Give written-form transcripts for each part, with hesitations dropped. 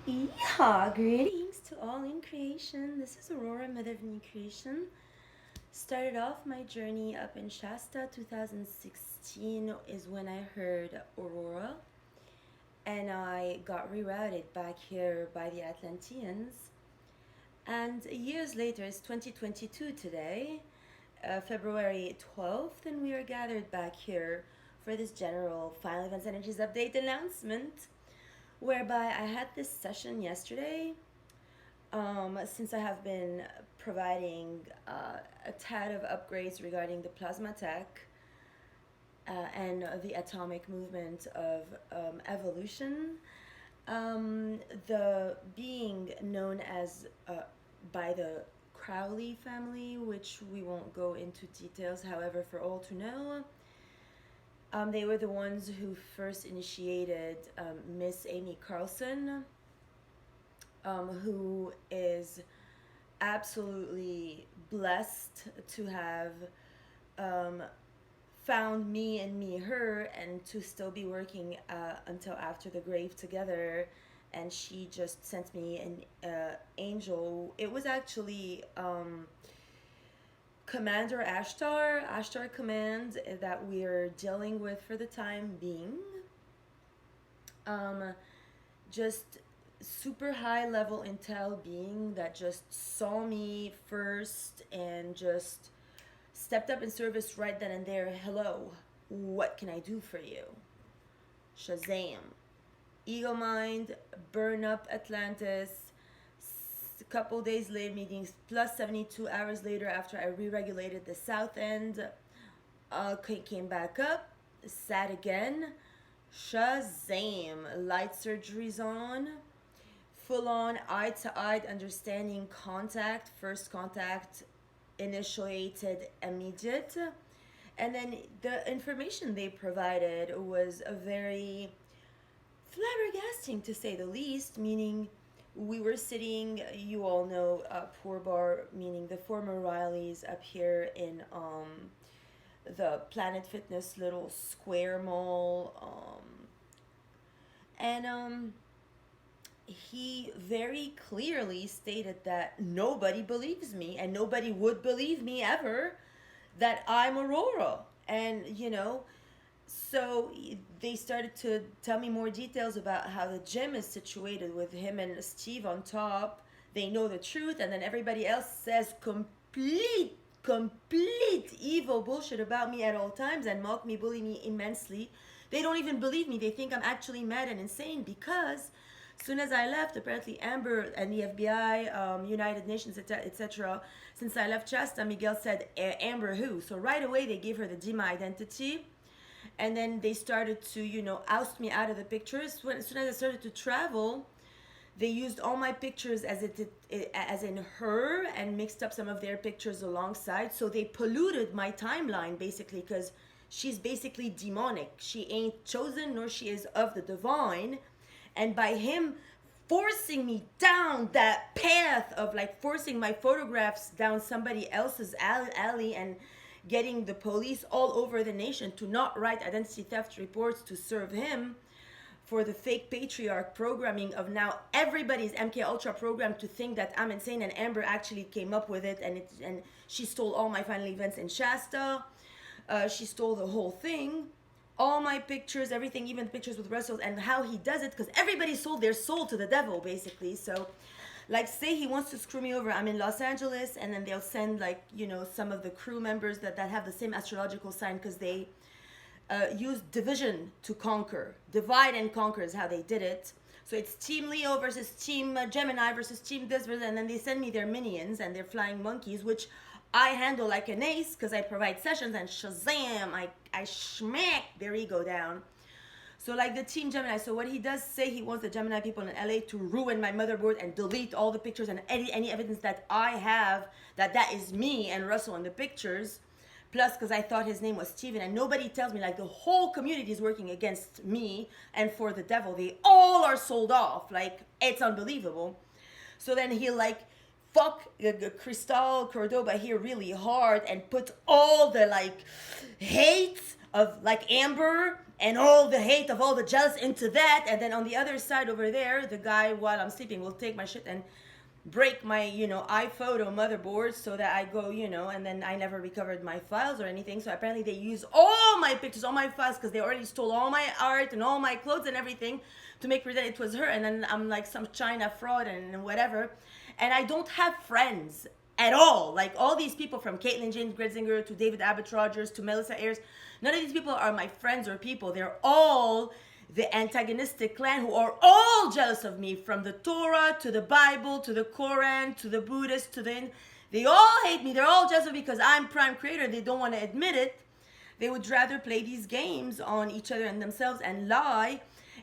Yeah, greetings to all in creation. This is Aurora, Mother of New Creation. Started off my journey up in Shasta. 2016 is when I heard Aurora, and I got rerouted back here by the Atlanteans. And years later, it's 2022 today, February 12th, and we are gathered back here for this general Final Events Energies update announcement, whereby I had this session yesterday. Since I have been providing a tad of upgrades regarding the plasma tech and the atomic movement of evolution, the being known as by the Crowley family, which we won't go into details, however, for all to know. They were the ones who first initiated Miss Amy Carlson, who is absolutely blessed to have found me and me her, and to still be working until after the grave together. And she just sent me an angel. It was actually Commander Ashtar Command that we're dealing with for the time being. Just super high level intel being that just saw me first and just stepped up in service right then and there. Hello, what can I do for you? Shazam. Ego mind, burn up Atlantis. A couple days later, meetings plus 72 hours later, after I re-regulated the south end, came back up, sat again. Shazam. Light surgery's on. Full on eye to eye understanding contact. First contact initiated immediate. And then the information they provided was a very flabbergasting, to say the least, meaning we were sitting, you all know, Poor Bar, meaning the former Rileys, up here in the Planet Fitness little square mall. And he very clearly stated that nobody believes me, and nobody would believe me ever, that I'm Aurora. And, so they started to tell me more details about how the gym is situated with him and Steve on top. They know the truth, and then everybody else says complete evil bullshit about me at all times and mock me, bully me immensely. They don't even believe me. They think I'm actually mad and insane, because soon as I left, apparently Amber and the FBI, United Nations, etc. Since I left Shasta, Miguel said, Amber who? So right away they gave her the Dima identity. And then they started to, oust me out of the pictures. As soon as I started to travel, they used all my pictures as in her, and mixed up some of their pictures alongside. So they polluted my timeline, basically, because she's basically demonic. She ain't chosen, nor she is of the divine. And by him forcing me down that path of forcing my photographs down somebody else's alley, and getting the police all over the nation to not write identity theft reports to serve him for the fake patriarch programming of now everybody's MK Ultra program to think that I'm insane, and Amber actually came up with it, and she stole all my final events in Shasta. She stole the whole thing. All my pictures, everything, even pictures with Russell, and how he does it, because everybody sold their soul to the devil, basically. So, say he wants to screw me over. I'm in Los Angeles, and then they'll send, some of the crew members that have the same astrological sign, because they use division to conquer. Divide and conquer is how they did it. So it's Team Leo versus Team Gemini versus Team this, and then they send me their minions and their flying monkeys, which I handle like an ace, because I provide sessions, and shazam, I smack their ego down. So the Team Gemini, so what he does say, he wants the Gemini people in LA to ruin my motherboard and delete all the pictures and any evidence that I have that is me and Russell in the pictures. Plus, because I thought his name was Steven, and nobody tells me, the whole community is working against me and for the devil. They all are sold off. It's unbelievable. So then he'll fuck Cristal Cordoba here really hard, and put all the hate of Amber and all the hate of all the jealous into that. And then on the other side over there, the guy, while I'm sleeping, will take my shit and break my, iPhoto motherboard so that I go, and then I never recovered my files or anything. So apparently they use all my pictures, all my files, because they already stole all my art and all my clothes and everything to make sure that it was her. And then I'm like some China fraud and whatever. And I don't have friends at all. Like all these people, from Caitlyn James Gretzinger to David Abbott Rogers to Melissa Ayers, none of these people are my friends or people. They're all the antagonistic clan who are all jealous of me, from the Torah to the Bible to the Quran to the Buddhist to the... They all hate me. They're all jealous of me because I'm prime creator. They don't want to admit it. They would rather play these games on each other and themselves and lie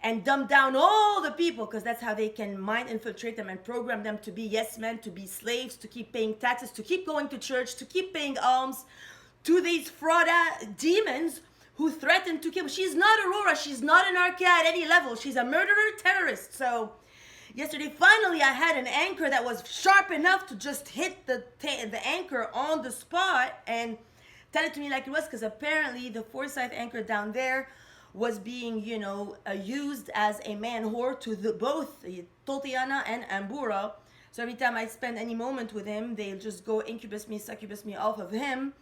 and dumb down all the people, because that's how they can mind infiltrate them and program them to be yes men, to be slaves, to keep paying taxes, to keep going to church, to keep paying alms to these fraud demons who threaten to kill. She's not Aurora. She's not an Archaea at any level. She's a murderer terrorist. So yesterday, finally, I had an anchor that was sharp enough to just hit the anchor on the spot and tell it to me like it was, because apparently the Forsyth anchor down there was being, used as a man whore to both Tatiana and Ambura. So every time I spend any moment with him, they'll just go incubus me, succubus me off of him.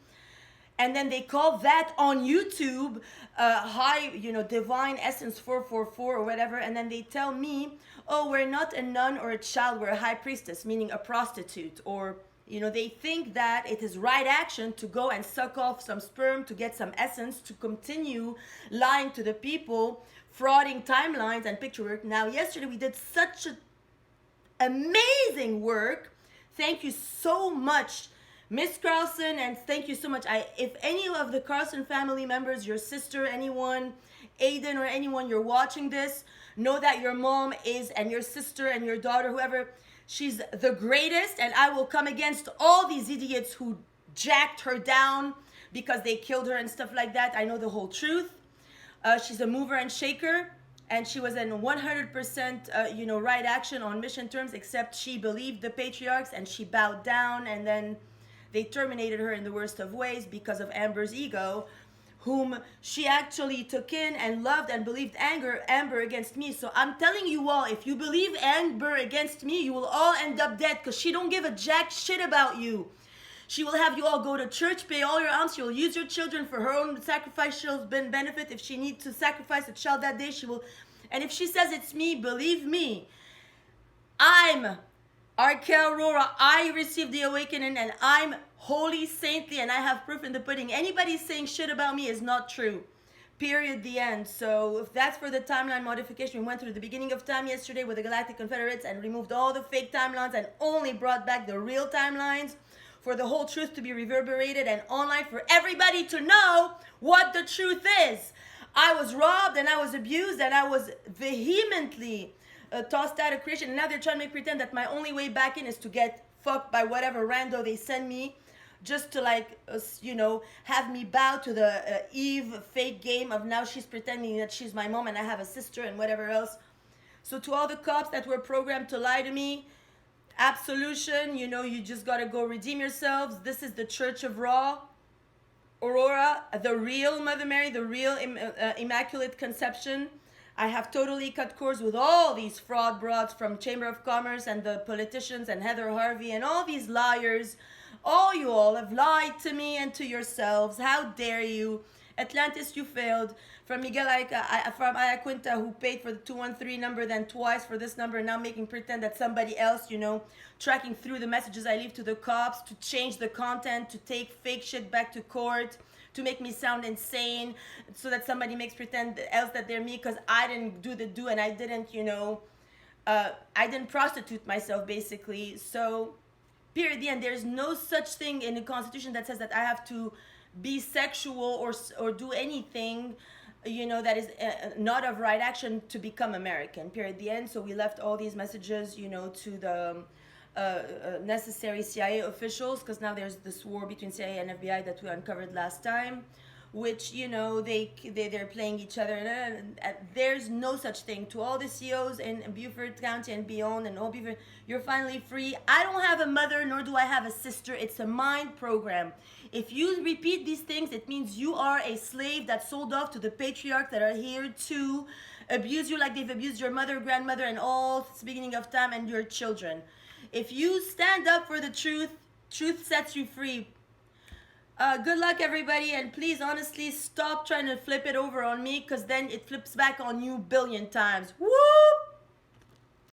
And then they call that on YouTube high, divine essence 444 or whatever. And then they tell me, oh, we're not a nun or a child, we're a high priestess, meaning a prostitute. Or, they think that it is right action to go and suck off some sperm to get some essence, to continue lying to the people, frauding timelines and picture work. Now, yesterday we did such amazing work. Thank you so much, Miss Carlson, and thank you so much. If any of the Carlson family members, your sister, anyone, Aiden or anyone, you're watching this, know that your mom is, and your sister and your daughter, whoever, she's the greatest, and I will come against all these idiots who jacked her down because they killed her and stuff like that. I know the whole truth. She's a mover and shaker, and she was in 100% right action on mission terms, except she believed the patriarchs and she bowed down, and then they terminated her in the worst of ways because of Amber's ego, whom she actually took in and loved and believed Amber against me. So I'm telling you all, if you believe Amber against me, you will all end up dead, because she don't give a jack shit about you. She will have you all go to church, pay all your alms. She will use your children for her own sacrificial benefit. If she needs to sacrifice a child that day, she will. And if she says it's me, believe me, I'm Archaea Aurora. I received the awakening, and I'm holy, saintly, and I have proof in the pudding. Anybody saying shit about me is not true. Period. The end. So if that's for the timeline modification, we went through the beginning of time yesterday with the Galactic Confederates and removed all the fake timelines and only brought back the real timelines for the whole truth to be reverberated and online for everybody to know what the truth is. I was robbed and I was abused and I was vehemently tossed out of creation, and now they're trying to make pretend that my only way back in is to get fucked by whatever rando they send me, just to have me bow to the Eve fake game of now she's pretending that she's my mom and I have a sister and whatever else. So to all the cops that were programmed to lie to me, absolution, you just gotta go redeem yourselves. This is the Church of Aurora, the real Mother Mary, the real Immaculate Conception. I have totally cut cords with all these fraud broads from Chamber of Commerce and the politicians and Heather Harvey and all these liars. All you all have lied to me and to yourselves. How dare you? Atlantis, you failed. From Miguel from Ayacuinta, who paid for the 213 number, then twice for this number, now making pretend that somebody else, tracking through the messages I leave to the cops, to change the content, to take fake shit back to court, to make me sound insane, so that somebody makes pretend else that they're me, because I didn't do the do, and I didn't, I didn't prostitute myself, basically. So, period, the end. There's no such thing in the Constitution that says that I have to be sexual or do anything, that is not of right action to become American, period, the end. So we left all these messages, to the necessary CIA officials, because now there's this war between CIA and FBI that we uncovered last time, which they're playing each other. And there's no such thing. To all the CEOs in Beaufort County and beyond, and all Beaufort, you're finally free. I don't have a mother, nor do I have a sister. It's a mind program. If you repeat these things, it means you are a slave that's sold off to the patriarchs that are here to abuse you like they've abused your mother, grandmother, and all since the beginning of time, and your children. If you stand up for the truth, truth sets you free. Good luck, everybody, and please, honestly, stop trying to flip it over on me, because then it flips back on you billion times. Whoop!